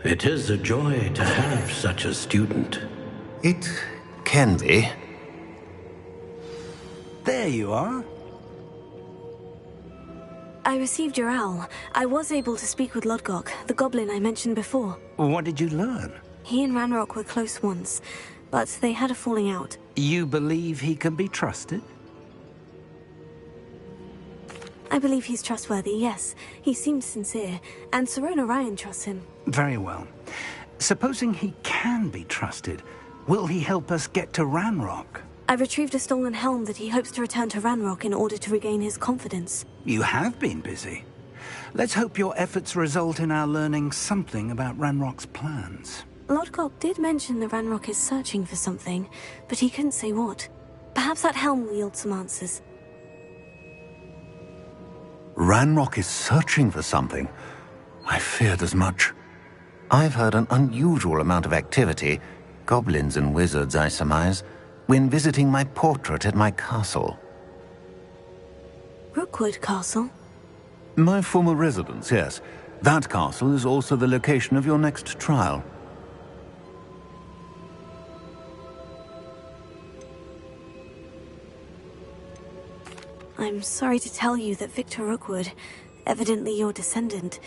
It is a joy to have such a student. It can be. There you are. I received your owl. I was able to speak with Lodgok, the goblin I mentioned before. What did you learn? He and Ranrock were close once, but they had a falling out. You believe he can be trusted? I believe he's trustworthy, yes. He seems sincere, and Sirona Ryan trusts him. Very well. Supposing he can be trusted, will he help us get to Ranrock? I've retrieved a stolen helm that he hopes to return to Ranrock in order to regain his confidence. You have been busy. Let's hope your efforts result in our learning something about Ranrock's plans. Lodgok did mention the Ranrock is searching for something, but he couldn't say what. Perhaps that helm will yield some answers. Ranrock is searching for something. I feared as much. I've heard an unusual amount of activity, goblins and wizards, I surmise, when visiting my portrait at my castle. Rookwood Castle? My former residence, yes. That castle is also the location of your next trial. I'm sorry to tell you that Victor Rookwood, evidently your descendant,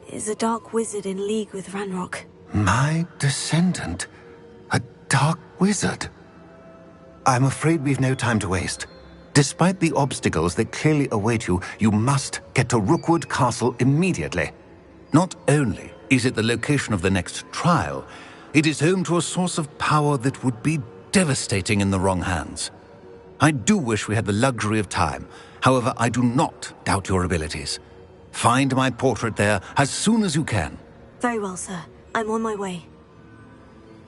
is a dark wizard in league with Ranrock. My descendant? A dark wizard? I'm afraid we've no time to waste. Despite the obstacles that clearly await you, you must get to Rookwood Castle immediately. Not only is it the location of the next trial, it is home to a source of power that would be devastating in the wrong hands. I do wish we had the luxury of time. However, I do not doubt your abilities. Find my portrait there as soon as you can. Very well, sir. I'm on my way.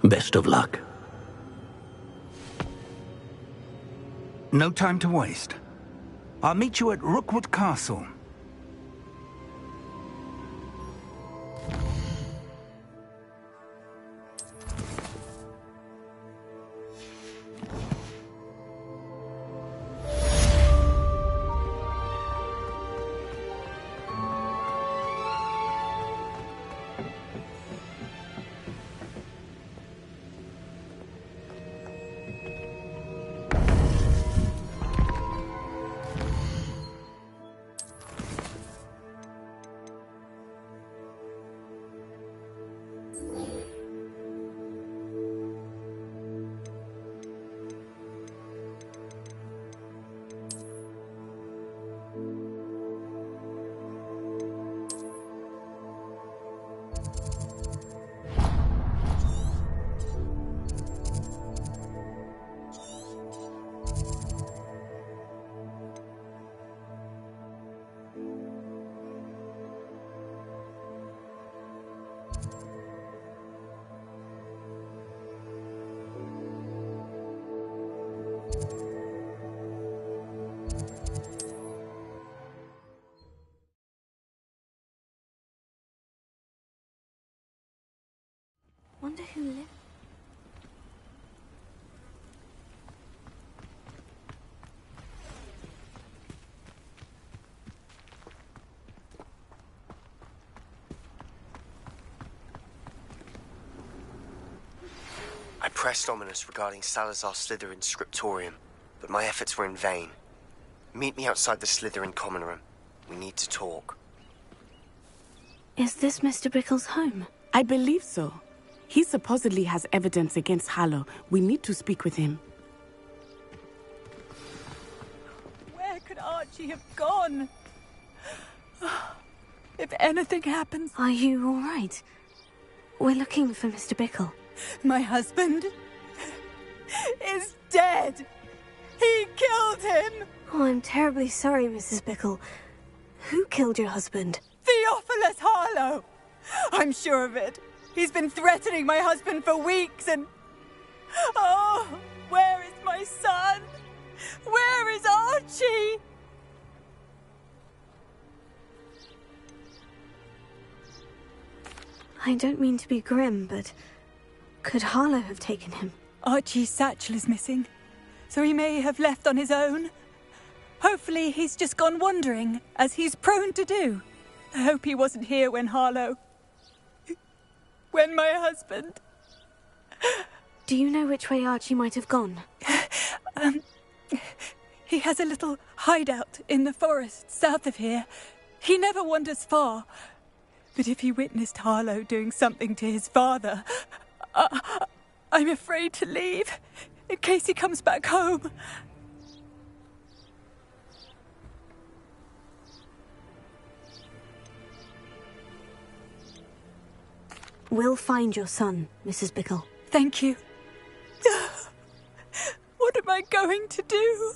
Best of luck. No time to waste. I'll meet you at Rookwood Castle. Wonder who lived. I pressed Ominous regarding Salazar Slytherin's scriptorium, but my efforts were in vain. Meet me outside the Slytherin common room. We need to talk. Is this Mr. Bickle's home? I believe so. He supposedly has evidence against Harlow. We need to speak with him. Where could Archie have gone? If anything happens... Are you all right? We're looking for Mr. Bickle. My husband is dead. He killed him. Oh, I'm terribly sorry, Mrs. Bickle. Who killed your husband? Theophilus Harlow. I'm sure of it. He's been threatening my husband for weeks and... Oh, where is my son? Where is Archie? I don't mean to be grim, but could Harlow have taken him? Archie's satchel is missing, so he may have left on his own. Hopefully he's just gone wandering, as he's prone to do. I hope he wasn't here when Harlow... find my husband. Do you know which way Archie might have gone? He has a little hideout in the forest south of here. He never wanders far. But if he witnessed Harlow doing something to his father, I'm afraid to leave, in case he comes back home. We'll find your son, Mrs. Bickle. Thank you. What am I going to do?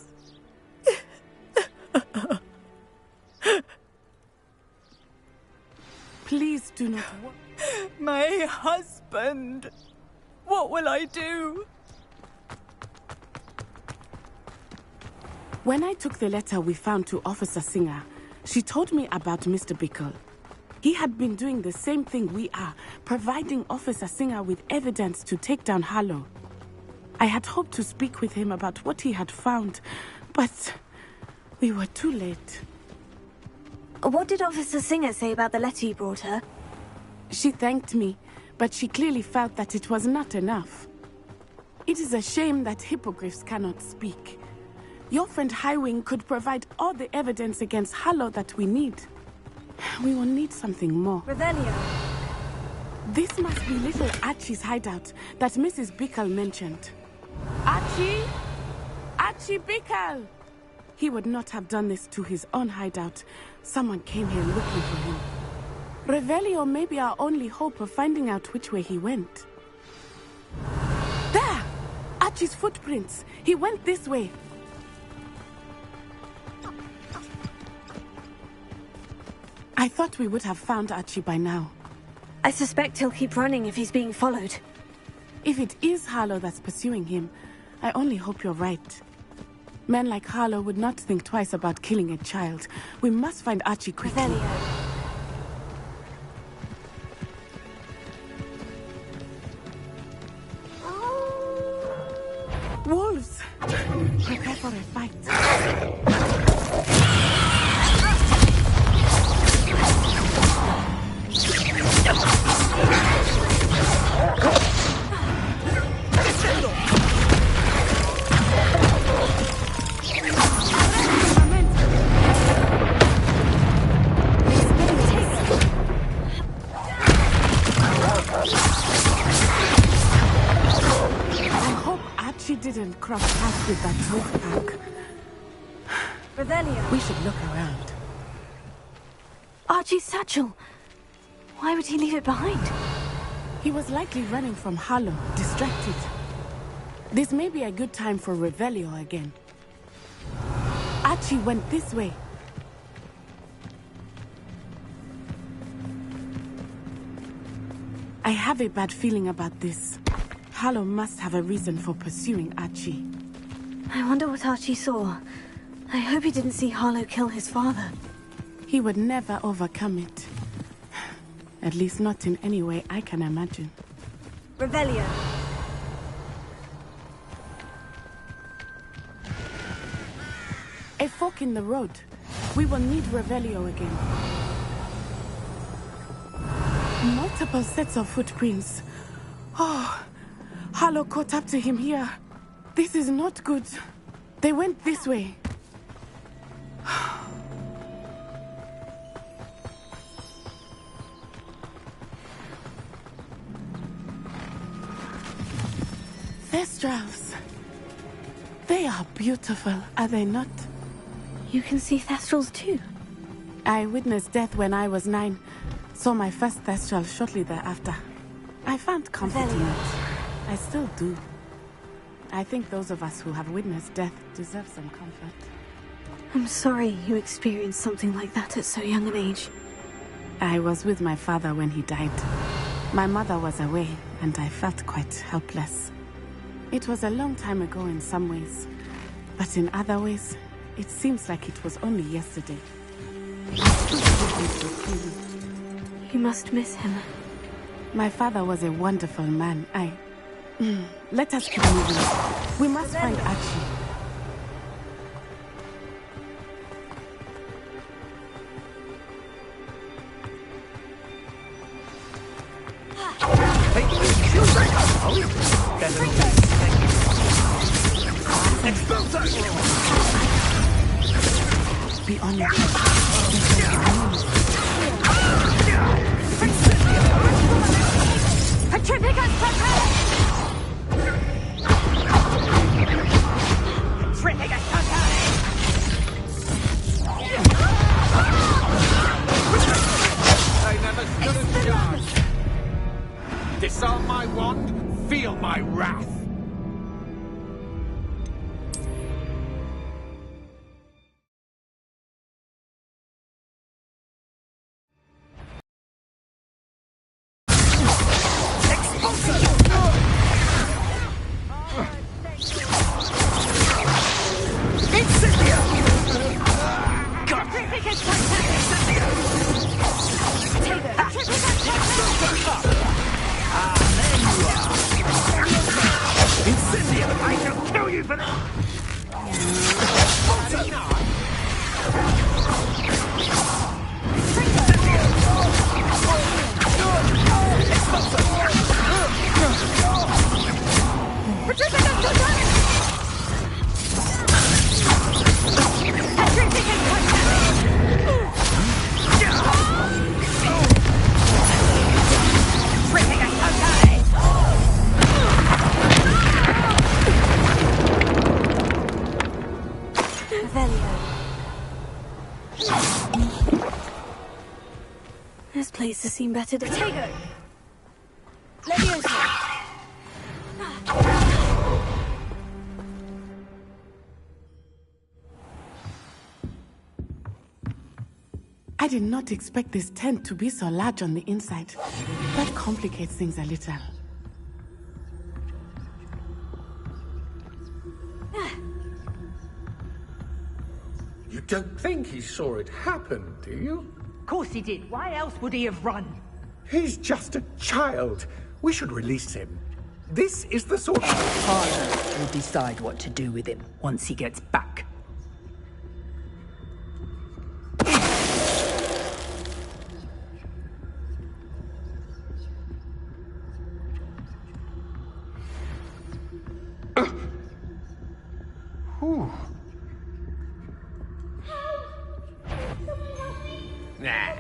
Please do not. My husband. What will I do? When I took the letter we found to Officer Singer, she told me about Mr. Bickle. He had been doing the same thing we are, providing Officer Singer with evidence to take down Harlow. I had hoped to speak with him about what he had found, but we were too late. What did Officer Singer say about the letter you brought her? She thanked me, but she clearly felt that it was not enough. It is a shame that hippogriffs cannot speak. Your friend Highwing could provide all the evidence against Harlow that we need. We will need something more. Revelio. This must be little Archie's hideout that Mrs. Bickle mentioned. Archie? Archie Bickle! He would not have done this to his own hideout. Someone came here looking for him. Revelio may be our only hope of finding out which way he went. There! Archie's footprints. He went this way. I thought we would have found Archie by now. I suspect he'll keep running if he's being followed. If it is Harlow that's pursuing him, I only hope you're right. Men like Harlow would not think twice about killing a child. We must find Archie quickly. Revelio. Wolves! Prepare for a fight. Didn't cross paths with that wolf pack. Revelio. We should look around. Archie's satchel. Why would he leave it behind? He was likely running from Harlow, distracted. This may be a good time for Revelio again. Archie went this way. I have a bad feeling about this. Harlow must have a reason for pursuing Archie. I wonder what Archie saw. I hope he didn't see Harlow kill his father. He would never overcome it. At least not in any way I can imagine. Revelio. A fork in the road. We will need Revelio again. Multiple sets of footprints. Oh, Harlow caught up to him here. This is not good. They went this way. Thestrals. They are beautiful, are they not? You can see Thestrals too. I witnessed death when I was 9. Saw my first Thestral shortly thereafter. I found comfort in it. I still do. I think those of us who have witnessed death deserve some comfort. I'm sorry you experienced something like that at so young an age. I was with my father when he died. My mother was away, and I felt quite helpless. It was a long time ago in some ways, but in other ways, it seems like it was only yesterday. You must miss him. My father was a wonderful man. Let us keep moving. We must find Archie. better not be Be on your They never stood a chance. Disarm my wand, feel my wrath. This place has seen better days. Potato! Leviosa! I did not expect this tent to be so large on the inside. That complicates things a little. You don't think he saw it happen, do you? Of course he did. Why else would he have run? He's just a child. We should release him. This is the sort of... Father will decide what to do with him once he gets back. Whew. Nah.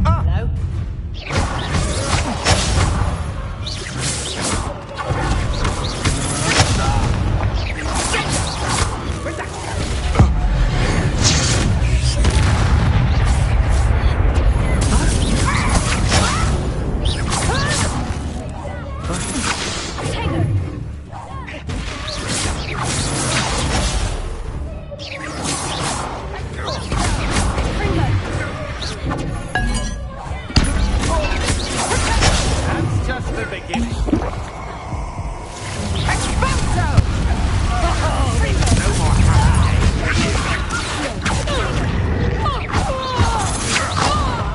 Hello? That's just the beginning. No more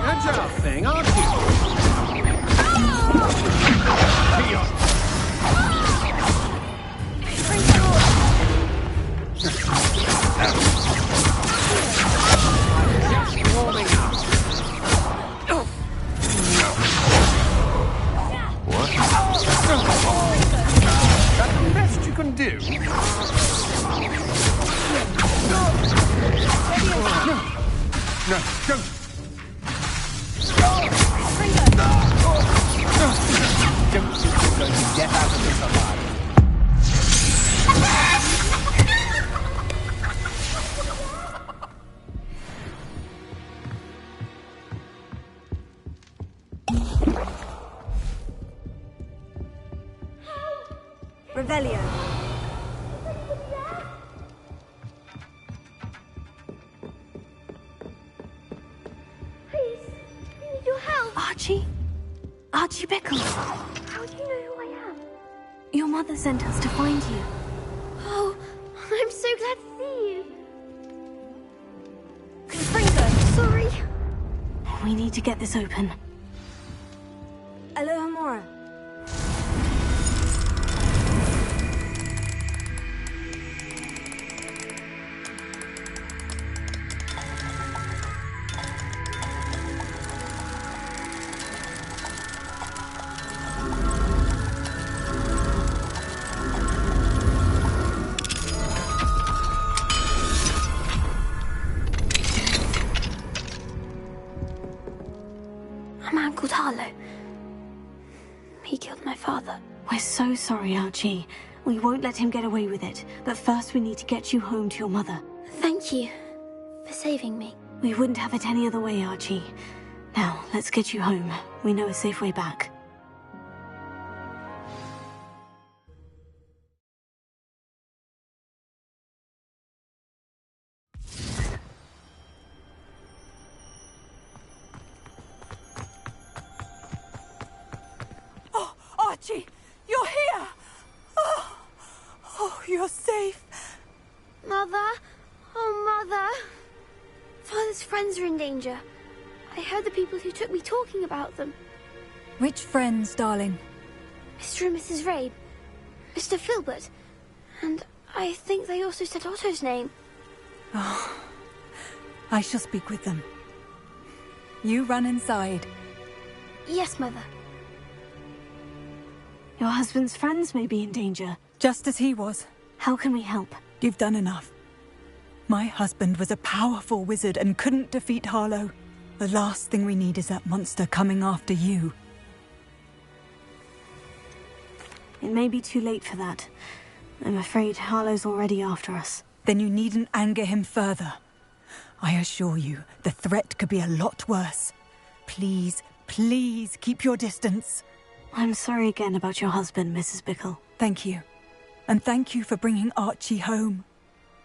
agile thing, aren't you? Just warming up. That's the best you can do. No, don't. Don't think you're going to get out of this alive. Revelio. Please, I need your help. Archie? Archie Bickle. How do you know who I am? Your mother sent us to find you. Oh, I'm so glad to see you. Confringo! Sorry. We need to get this open. Aloha Mora. A man called Harlow. He killed my father. We're so sorry, Archie. We won't let him get away with it. But first we need to get you home to your mother. Thank you for saving me. We wouldn't have it any other way, Archie. Now, let's get you home. We know a safe way back. Oh, Archie, you're here! Oh, you're safe. Mother? Oh, Mother. Father's friends are in danger. I heard the people who took me talking about them. Which friends, darling? Mr. and Mrs. Rabe. Mr. Filbert. And I think they also said Otto's name. Oh, I shall speak with them. You run inside. Yes, Mother. Your husband's friends may be in danger. Just as he was. How can we help? You've done enough. My husband was a powerful wizard and couldn't defeat Harlow. The last thing we need is that monster coming after you. It may be too late for that. I'm afraid Harlow's already after us. Then you needn't anger him further. I assure you, the threat could be a lot worse. Please, please keep your distance. I'm sorry again about your husband, Mrs. Bickle. Thank you. And thank you for bringing Archie home.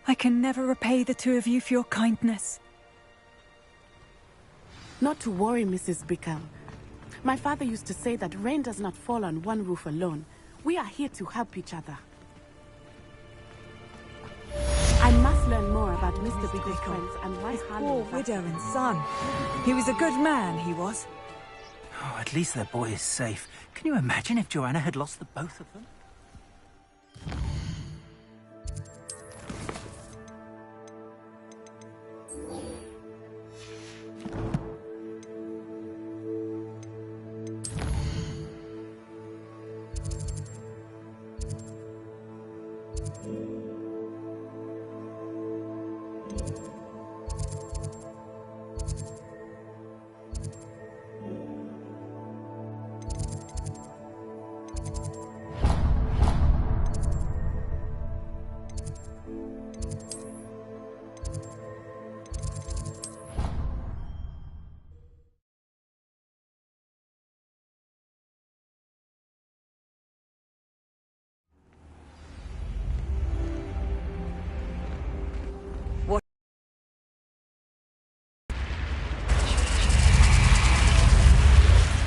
I can never repay the two of you for your kindness. Not to worry, Mrs. Bickle. My father used to say that rain does not fall on one roof alone. We are here to help each other. I must learn more about Mr. Bickle's friends and why Harlow... Poor widow and son. He was a good man, he was. Oh, at least their boy is safe. Can you imagine if Joanna had lost the both of them?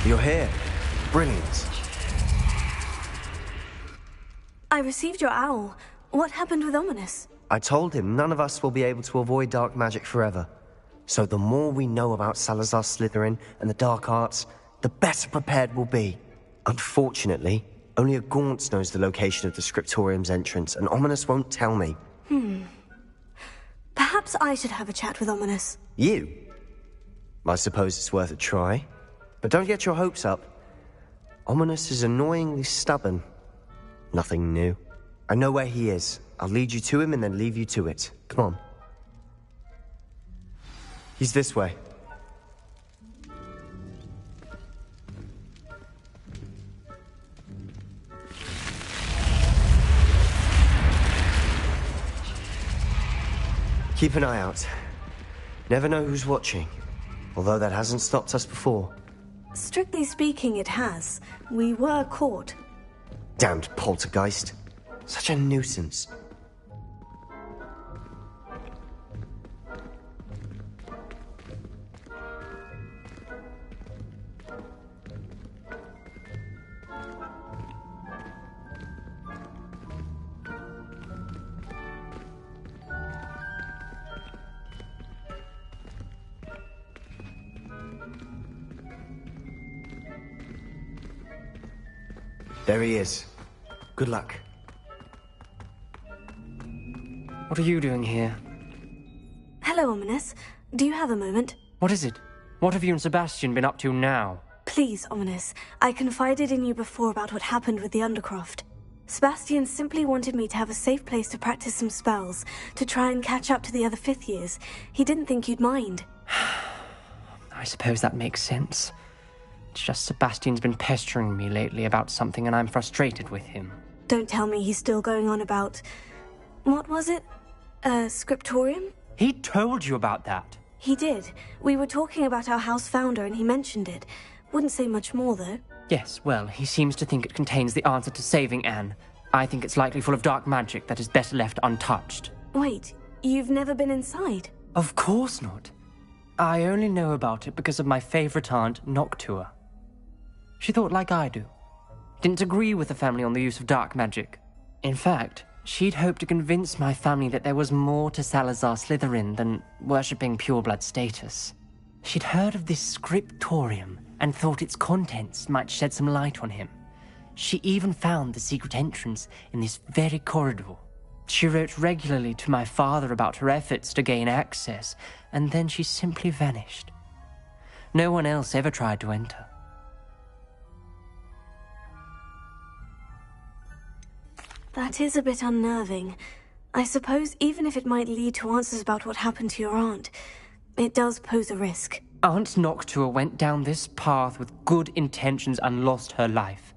You're here. Brilliant. I received your owl. What happened with Ominous? I told him none of us will be able to avoid dark magic forever. So the more we know about Salazar Slytherin and the dark arts, the better prepared we'll be. Unfortunately, only a Gaunt's knows the location of the Scriptorium's entrance, and Ominous won't tell me. Perhaps I should have a chat with Ominous. You? I suppose it's worth a try. But don't get your hopes up. Ominous is annoyingly stubborn. Nothing new. I know where he is. I'll lead you to him and then leave you to it. Come on. He's this way. Keep an eye out. Never know who's watching. Although that hasn't stopped us before. Strictly speaking, it has. We were caught. Damned poltergeist. Such a nuisance. There he is. Good luck. What are you doing here? Hello, Ominous. Do you have a moment? What is it? What have you and Sebastian been up to now? Please, Ominous. I confided in you before about what happened with the Undercroft. Sebastian simply wanted me to have a safe place to practice some spells, to try and catch up to the other 5th years. He didn't think you'd mind. I suppose that makes sense. It's just Sebastian's been pestering me lately about something and I'm frustrated with him. Don't tell me he's still going on about... What was it? Scriptorium? He told you about that? He did. We were talking about our house founder and he mentioned it. Wouldn't say much more, though. Yes, well, he seems to think it contains the answer to saving Anne. I think it's likely full of dark magic that is better left untouched. Wait, you've never been inside? Of course not. I only know about it because of my favorite aunt, Noctua. She thought like I do. Didn't agree with the family on the use of dark magic. In fact, she'd hoped to convince my family that there was more to Salazar Slytherin than worshipping pureblood status. She'd heard of this scriptorium and thought its contents might shed some light on him. She even found the secret entrance in this very corridor. She wrote regularly to my father about her efforts to gain access, and then she simply vanished. No one else ever tried to enter. That is a bit unnerving. I suppose even if it might lead to answers about what happened to your aunt, it does pose a risk. Aunt Noctua went down this path with good intentions and lost her life.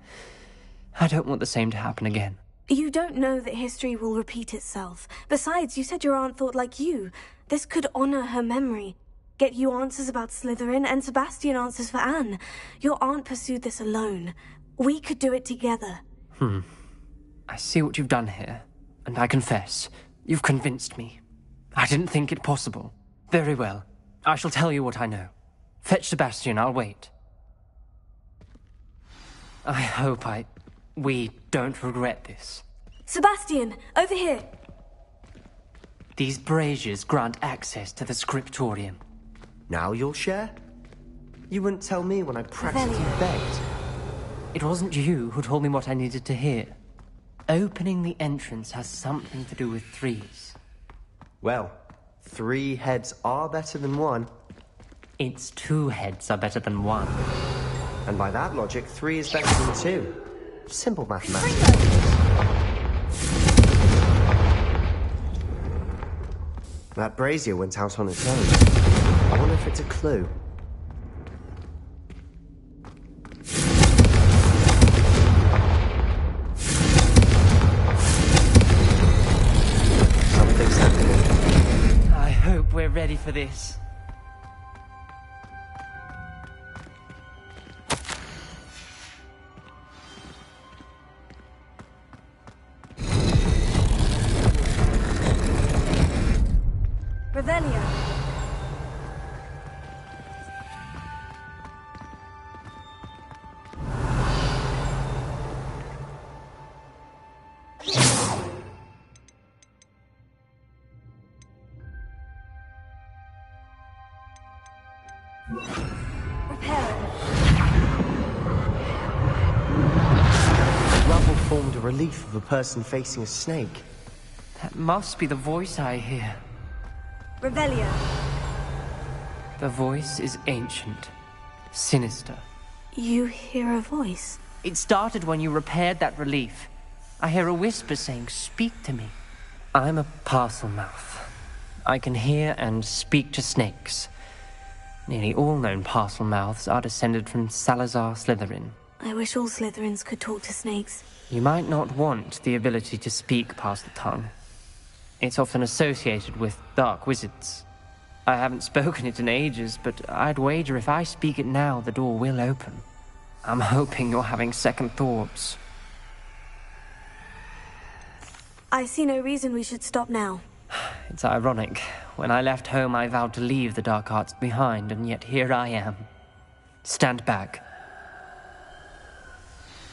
I don't want the same to happen again. You don't know that history will repeat itself. Besides, you said your aunt thought like you. This could honor her memory. Get you answers about Slytherin and Sebastian answers for Anne. Your aunt pursued this alone. We could do it together. I see what you've done here, and I confess, you've convinced me. I didn't think it possible. Very well. I shall tell you what I know. Fetch Sebastian, I'll wait. I hope we don't regret this. Sebastian, over here! These braziers grant access to the scriptorium. Now you'll share? You wouldn't tell me when I practically begged. It wasn't you who told me what I needed to hear. Opening the entrance has something to do with 3s. Well, 3 heads are better than 1. It's 2 heads are better than 1. And by that logic, 3 is better than 2. Simple mathematics. That brazier went out on its own. I wonder if it's a clue. Something's happening. I hope we're ready for this. Revelio. Rubble formed a relief of a person facing a snake. That must be the voice I hear. Revelio. The voice is ancient, sinister. You hear a voice? It started when you repaired that relief. I hear a whisper saying, "Speak to me." I'm a parcel mouth. I can hear and speak to snakes. Nearly all known parcel mouths are descended from Salazar Slytherin. I wish all Slytherins could talk to snakes. You might not want the ability to speak past the tongue. It's often associated with dark wizards. I haven't spoken it in ages, but I'd wager if I speak it now, the door will open. I'm hoping you're having second thoughts. I see no reason we should stop now. It's ironic. When I left home, I vowed to leave the dark arts behind, and yet here I am. Stand back.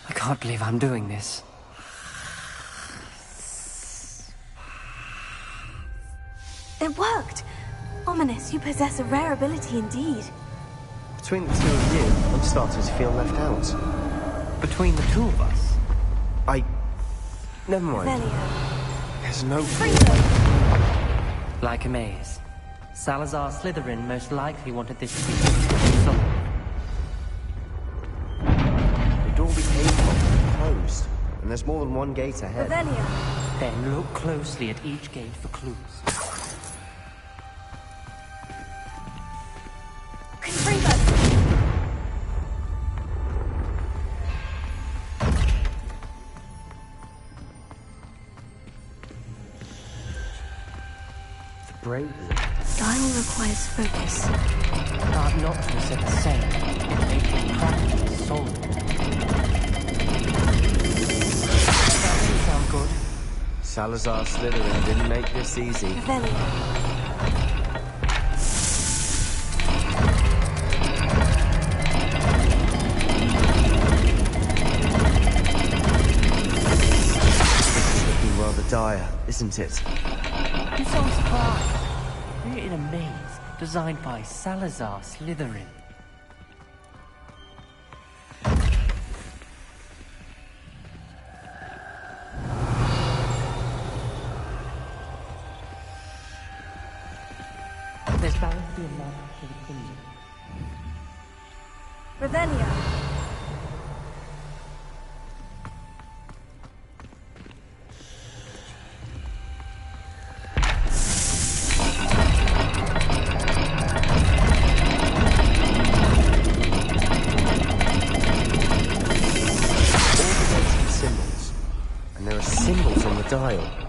I can't believe I'm doing this. It worked! Ominous, you possess a rare ability indeed. Between the two of you, I'm starting to feel left out. Between the two of us, Never mind. Revelio. There's no... Like a maze. Salazar Slytherin most likely wanted this to be solved. The door we came from is closed, and there's more than one gate ahead. Revelio. Then look closely at each gate for clues. Break. Dial requires focus. But not to set the same. It makes it practically solved. That doesn't sound good. Salazar Slytherin didn't make this easy. Revelio. Rather dire, isn't it? I'm so surprised. We're in a maze designed by Salazar Slytherin. There's bound to be a map to the kingdom. Revelio. And there are symbols on the dial.